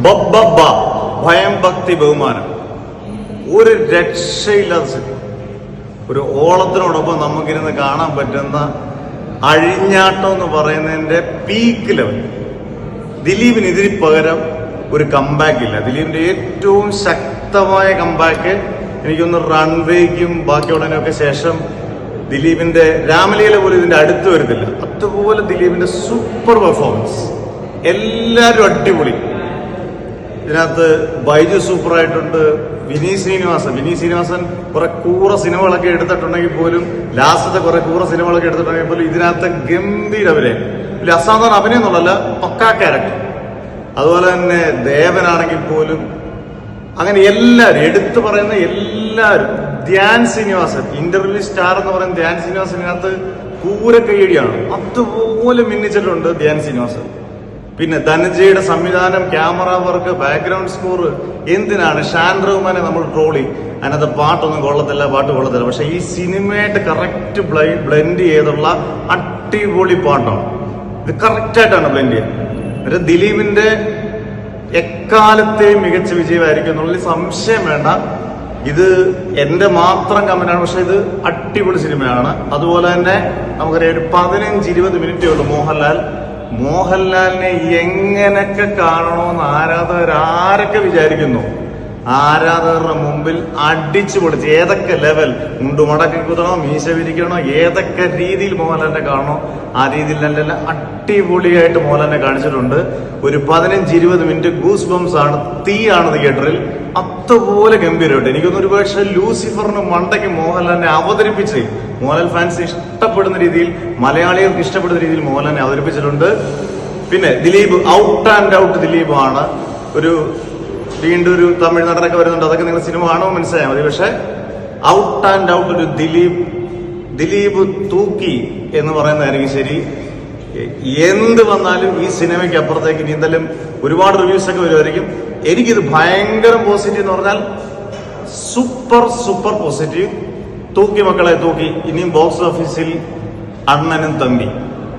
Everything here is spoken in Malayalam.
ബബ്ബ ഭയം ഭക്തി ബഹുമാനം ഒരു രക്ഷയില്ലാത്ത സിനിമ. ഒരു ഓളത്തിനോടൊപ്പം നമുക്കിരുന്ന് കാണാൻ പറ്റുന്ന അഴിഞ്ഞാട്ടം എന്ന് പറയുന്നതിന്റെ പീക്ക് ലെവൽ. ദിലീപിന് ഇതിന് പകരം ഒരു കംബാക്ക് ഇല്ല. ദിലീപിന്റെ ഏറ്റവും ശക്തമായ കംബാക്ക് എനിക്കൊന്ന് റൺവേക്കും ബാക്കിയുള്ളതിനൊക്കെ ശേഷം ദിലീപിന്റെ രാമലീല പോലും ഇതിന്റെ അടുത്ത് വരുന്നില്ല. അതുപോലെ ദിലീപിന്റെ സൂപ്പർ പെർഫോമൻസ്, എല്ലാവരും അടിപൊളി. ഇതിനകത്ത് ബൈജു സൂപ്പറായിട്ടുണ്ട്. വിനീത് ശ്രീനിവാസൻ കുറെ കൂറ സിനിമകളൊക്കെ എടുത്തിട്ടുണ്ടെങ്കിൽ പോലും, ലാസ്റ്റത്തെ കുറെ കൂറ സിനിമകളൊക്കെ എടുത്തിട്ടുണ്ടെങ്കിൽ പോലും ഇതിനകത്ത് ഗംഭീര അഭിനയം. വലിയ അസാധാരണ അഭിനയം എന്നുള്ളതല്ല, പക്കാ ക്യാരക്ടർ. അതുപോലെ തന്നെ ദേവനാണെങ്കിൽ പോലും അങ്ങനെ എല്ലാവരും എടുത്തു പറയുന്ന എല്ലാവരും. ധ്യാൻ ശ്രീനിവാസൻ, ഇന്റർവ്യൂ സ്റ്റാർ എന്ന് പറയുന്ന ധ്യാൻ ശ്രീനിവാസനകത്ത് കൂര കൈയടിയാണ്. അതുപോലെ മിന്നിച്ചിട്ടുണ്ട് ധ്യാൻ ശ്രീനിവാസൻ. പിന്നെ ധനഞ്ജയുടെ സംവിധാനം, ക്യാമറ വർക്ക്, ബാക്ക്ഗ്രൗണ്ട് സ്കോർ. എന്തിനാണ് ഷാൻ റഹ്മാനെ നമ്മൾ ട്രോളി, അതിനകത്ത് പാട്ടൊന്നും കൊള്ളത്തില്ല, പാട്ട് കൊള്ളത്തില്ല. പക്ഷെ ഈ സിനിമയായിട്ട് കറക്റ്റ് ബ്ലെൻഡ് ചെയ്തുള്ള അടിപൊളി പാട്ടാണ്. ഇത് കറക്റ്റായിട്ടാണ് ബ്ലെൻഡ് ചെയ്യുന്നത്. ദിലീപിന്റെ എക്കാലത്തെയും മികച്ച വിജയമായിരിക്കും എന്നുള്ളതിൽ സംശയം വേണ്ട. ഇത് എന്റെ മാത്രം കമന്റാണ്, പക്ഷെ ഇത് അടിപൊളി സിനിമയാണ്. അതുപോലെ തന്നെ നമുക്കറിയാം, ഒരു 15-20 മിനിറ്റേ ഉള്ളൂ. മോഹൻലാലിനെ എങ്ങനെയൊക്കെ കാണണമെന്ന് ആരാധകരൊക്കെ വിചാരിക്കുന്നു. ആരാധകരുടെ മുമ്പിൽ അടിച്ചു പൊളിച്ച് ഏതൊക്കെ ലെവൽ, മുണ്ടുമടക്കി കുത്തണോ, മീശ വിരിക്കണോ, ഏതൊക്കെ രീതിയിൽ മോഹൻലാലിനെ കാണണോ ആ രീതിയിലെല്ലാം അടിപൊളിയായിട്ട് മോഹൻലാലിനെ കാണിച്ചിട്ടുണ്ട്. ഒരു 15-20 മിനിറ്റ് ഗൂസ് ബംസ് ആണ്, തീയാണ് തിയേറ്ററിൽ. അതുപോലെ ഗംഭീരമായിട്ട് എനിക്കൊന്ന് ഒരു പക്ഷേ ലൂസിഫറിന് മണ്ടയ്ക്ക് മോഹൻലാലിനെ അവതരിപ്പിച്ച് മോഹൻലാൽ ഫാൻസ് ഇഷ്ടപ്പെടുന്ന രീതിയിൽ, മലയാളികൾക്ക് ഇഷ്ടപ്പെടുന്ന രീതിയിൽ മോഹൻലാലിനെ അവതരിപ്പിച്ചിട്ടുണ്ട്. പിന്നെ ദിലീപ് ഔട്ട് ആൻഡ് ഔട്ട് ദിലീപാണ്. വീണ്ടും ഒരു തമിഴ് നടനൊക്കെ വരുന്നുണ്ട്, അതൊക്കെ നിങ്ങൾ സിനിമ കാണുമോ മനസ്സിലായാൽ മതി. പക്ഷെ ഔട്ട് ആൻഡ് ഔട്ട് ഒരു ദിലീപ് തൂക്കി എന്ന് പറയുന്നതായിരിക്കും ശരി. എന്ത് വന്നാലും ഈ സിനിമയ്ക്ക് അപ്പുറത്തേക്ക് ഇനി എന്തായാലും ഒരുപാട് റിവ്യൂസ് ഒക്കെ വരുമായിരിക്കും. എനിക്കിത് ഭയങ്കര പോസിറ്റീവ് എന്ന് പറഞ്ഞാൽ സൂപ്പർ പോസിറ്റീവ്. തൂക്കി മക്കളെ തൂക്കി. ഇനിയും ബോക്സ് ഓഫീസിൽ അണ്ണനും തമ്പി.